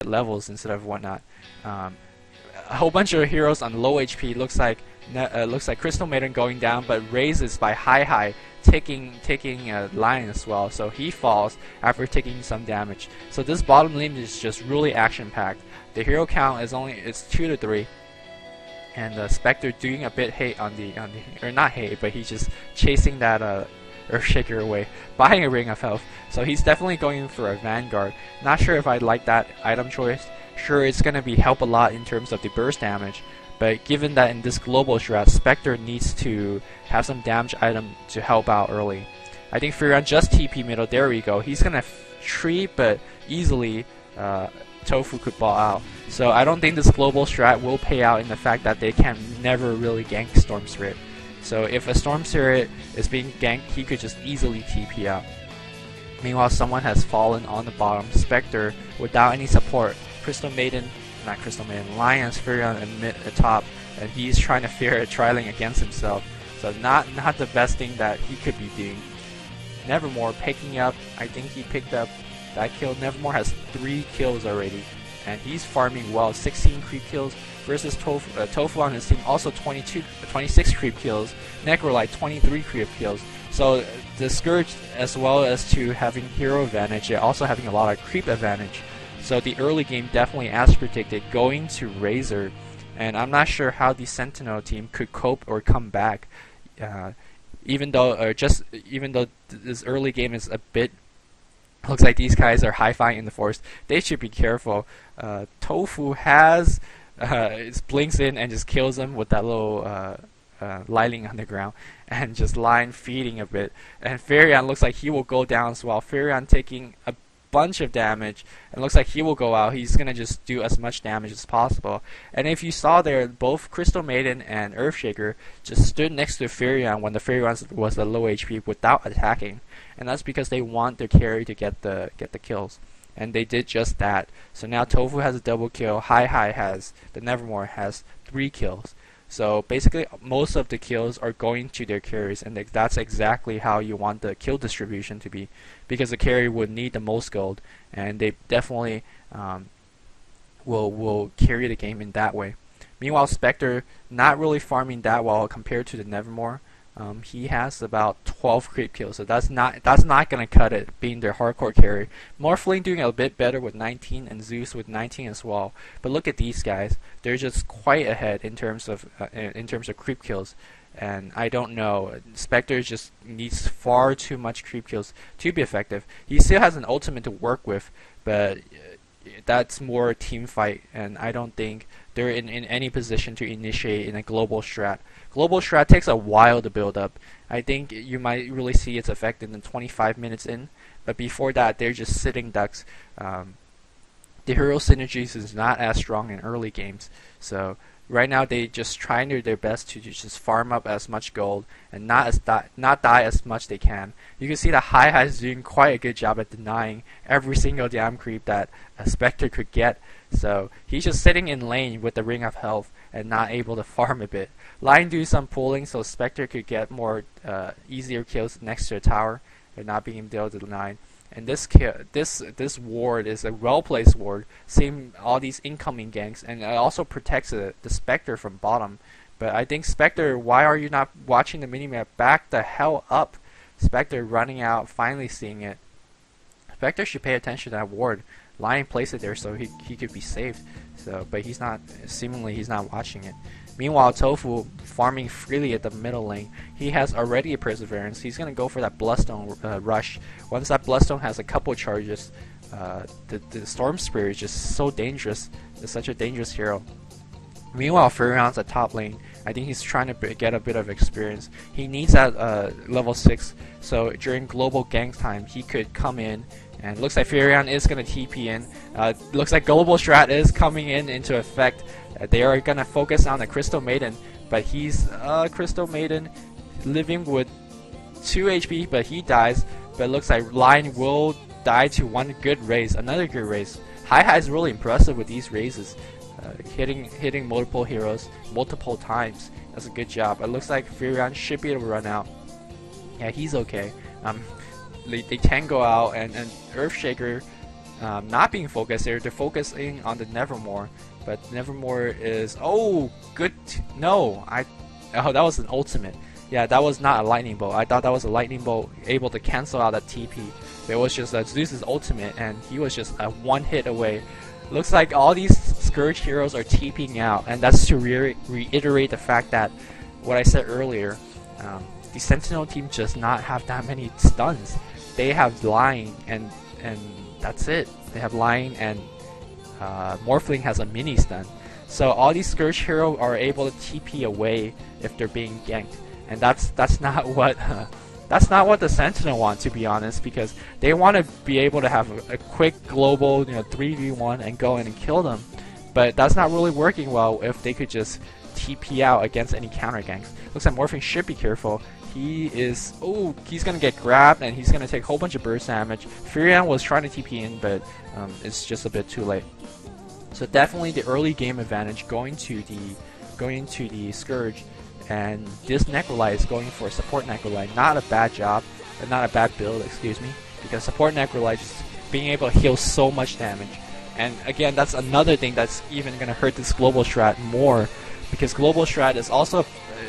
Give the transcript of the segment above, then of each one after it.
levels instead of whatnot. A whole bunch of heroes on low HP. Looks like Crystal Maiden going down, but raises by HyHy taking line as well. So he falls after taking some damage. So this bottom lane is just really action packed. The hero count is it's 2 to 3. And Spectre doing a bit hate on the or not hate, but he's just chasing that Earthshaker away, buying a Ring of Health. So he's definitely going for a Vanguard. Not sure if I like that item choice. Sure, it's gonna be help a lot in terms of the burst damage, but given that in this global strat, Spectre needs to have some damage item to help out early. I think Furion just TP middle. There we go. He's gonna tree, but easily ToFu could ball out. So I don't think this global strat will pay out in the fact that they can never really gank Storm Spirit. So if a Storm Spirit is being ganked, he could just easily TP out. Meanwhile, someone has fallen on the bottom. Spectre without any support. Lions, Furion and mid top, and he's trying to fear a trialing against himself. So not the best thing that he could be doing. Nevermore picking up. I think he picked up that kill. Nevermore has 3 kills already, and he's farming well. 16 creep kills versus ToFu on his team, also 26 creep kills. Necrolyte 23 creep kills. So the Scourge, as well as to having hero advantage, they're also having a lot of creep advantage. So the early game definitely, as predicted, going to Razer, and I'm not sure how the Sentinel team could cope or come back. Even though this early game is a bit, looks like these guys are hi-fiing in the forest, they should be careful. ToFu has blinks in and just kills them with that little lighting on the ground, and just line feeding a bit. And Furion looks like he will go down as well. Furion taking a bunch of damage, and looks like he will go out. He's gonna just do as much damage as possible. And if you saw there, both Crystal Maiden and Earthshaker just stood next to Furion when the Furion was at low HP without attacking, and that's because they want their carry to get the kills, and they did just that. So now ToFu has a double kill. The Nevermore has 3 kills. So basically, most of the kills are going to their carries, and that's exactly how you want the kill distribution to be, because the carry would need the most gold, and they definitely will carry the game in that way. Meanwhile, Spectre not really farming that well compared to the Nevermore. He has about 12 creep kills, so that's not gonna cut it, being their hardcore carry. Morph doing a bit better with 19, and Zues with 19 as well. But look at these guys; they're just quite ahead in terms of creep kills. And I don't know, Spectre just needs far too much creep kills to be effective. He still has an ultimate to work with, but that's more team fight, and I don't think they're in any position to initiate in a global strat. Global strat takes a while to build up. I think you might really see its effect in the 25 minutes in, but before that, they're just sitting ducks. The hero synergies is not as strong in early games, so right now they just trying their best to just farm up as much gold and not die as much they can. You can see that HyHy is doing quite a good job at denying every single damn creep that a Spectre could get. So he's just sitting in lane with the Ring of Health and not able to farm a bit. Lion do some pulling so Spectre could get more easier kills next to the tower and not being able to deny. And this ward is a well-placed ward, seeing all these incoming ganks, and it also protects the Spectre from bottom. But I think Spectre, why are you not watching the minimap? Back the hell up! Spectre running out, finally seeing it. Spectre should pay attention to that ward. Lion placed it there so he could be saved. So, but he's not. Seemingly, he's not watching it. Meanwhile, ToFu farming freely at the middle lane. He has already a Perseverance. He's gonna go for that Bloodstone rush. Once that Bloodstone has a couple charges, the Storm Spirit is just so dangerous. It's such a dangerous hero. Meanwhile, Furion's at top lane. I think he's trying to get a bit of experience. He needs that level 6, so during global gank time, he could come in. And looks like Furion is going to TP in. Looks like global strat is coming into effect. They are going to focus on the Crystal Maiden, but he's Crystal Maiden living with 2 HP, but he dies. But it looks like Lion will die to one good raise, another good raise. HyHy is really impressive with these raises, hitting multiple heroes multiple times. That's a good job. It looks like Furion should be able to run out. Yeah, he's okay. They can go out, and Earthshaker not being focused. They're focusing on the Nevermore, but Nevermore is good. No, that was an ultimate. Yeah, that was not a lightning bolt. I thought that was a lightning bolt able to cancel out that TP. It was just Zeus' ultimate, and he was just a one hit away. Looks like all these Scourge heroes are TPing out, and that's to reiterate the fact that what I said earlier. The Sentinel team does not have that many stuns. They have Line, and that's it. They have Line, and Morphling has a mini stun. So all these Scourge heroes are able to TP away if they're being ganked, and that's not what the Sentinel want, to be honest, because they want to be able to have a quick global 3v1 and go in and kill them. But that's not really working well if they could just TP out against any counter ganks. Looks like Morphling should be careful. He's gonna get grabbed, and he's gonna take a whole bunch of burst damage. Furion was trying to TP in, but it's just a bit too late. So definitely the early game advantage going to the Scourge, and this Necrolyte is going for a support Necrolyte. Not a bad job, not a bad build, excuse me, because support Necrolyte is being able to heal so much damage. And again, that's another thing that's even gonna hurt this global strat more, because global strat is also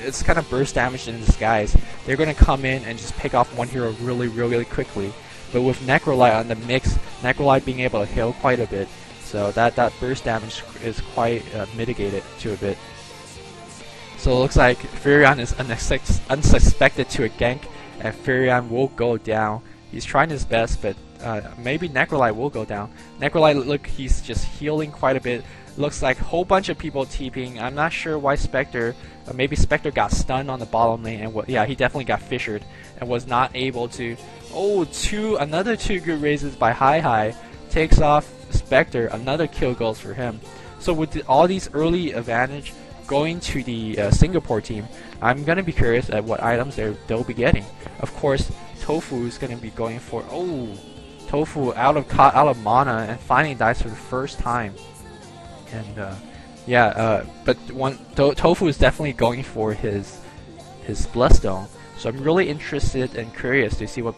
it's kind of burst damage in disguise. They're going to come in and just pick off one hero really quickly. But with Necrolyte on the mix, Necrolyte being able to heal quite a bit, so that burst damage is quite mitigated to a bit. So it looks like Furion is unsuspected to a gank, and Furion will go down. He's trying his best, but maybe Necrolyte will go down. Necrolyte, look, he's just healing quite a bit. Looks like a whole bunch of people TPing. I'm not sure why Spectre, maybe Spectre got stunned on the bottom lane, and yeah, he definitely got fissured and was not able to. Another two good raises by Hyhy takes off Spectre. Another kill goes for him. So with all these early advantage going to the Singapore team, I'm gonna be curious at what items they'll be getting. Of course, ToFu is gonna be going for ToFu out of mana and finding dice for the first time. And but ToFu is definitely going for his Bloodstone. So I'm really interested and curious to see what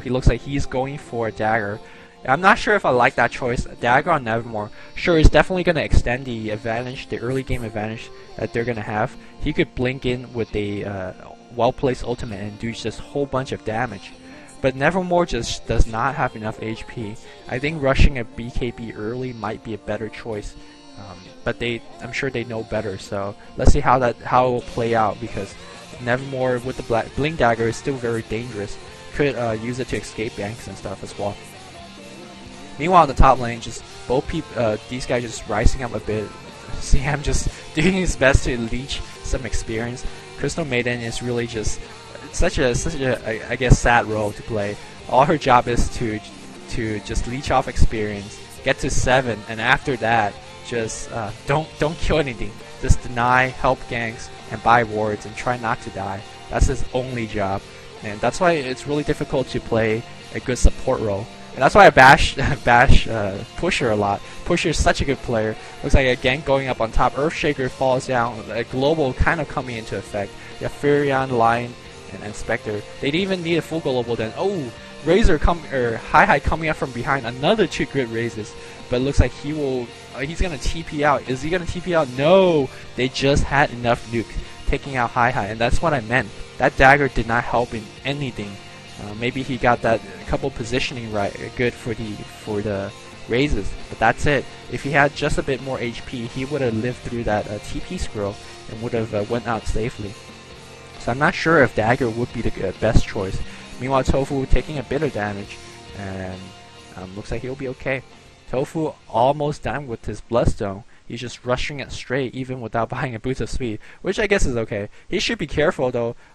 he looks like he's going for a dagger. I'm not sure if I like that choice. A dagger on Nevermore, sure, is definitely going to extend the advantage, the early game advantage that they're going to have. He could blink in with a well-placed ultimate and do just a whole bunch of damage. But Nevermore just does not have enough HP. I think rushing a BKB early might be a better choice. But I'm sure they know better. So let's see how it will play out, because Nevermore with the blink dagger is still very dangerous. Could use it to escape ganks and stuff as well. Meanwhile, in the top lane, just these guys just rising up a bit. See him just doing his best to leech some experience. Crystal Maiden is really just such a I guess sad role to play. All her job is to just leech off experience, get to 7, and after that just don't kill anything. Just deny, help ganks, and buy wards and try not to die. That's his only job, and that's why it's really difficult to play a good support role. And that's why I bash Pusher a lot. Pusher is such a good player. Looks like a gank going up on top. Earthshaker falls down. A global kind of coming into effect. You have Furion, Lion, and Spectre. They didn't even need a full global then. Hyhy coming up from behind. Another 2 good raises. But it looks like he's gonna TP out. Is he gonna TP out? No! They just had enough nuke taking out Hyhy, and that's what I meant. That dagger did not help in anything. Maybe he got that couple positioning right, good for the raises, but that's it. If he had just a bit more HP, he would have lived through that TP scroll and would have went out safely. So I'm not sure if dagger would be the best choice. Meanwhile, ToFu taking a bit of damage, and looks like he'll be okay. ToFu almost done with his Bloodstone. He's just rushing it straight, even without buying a boost of speed, which I guess is okay. He should be careful though.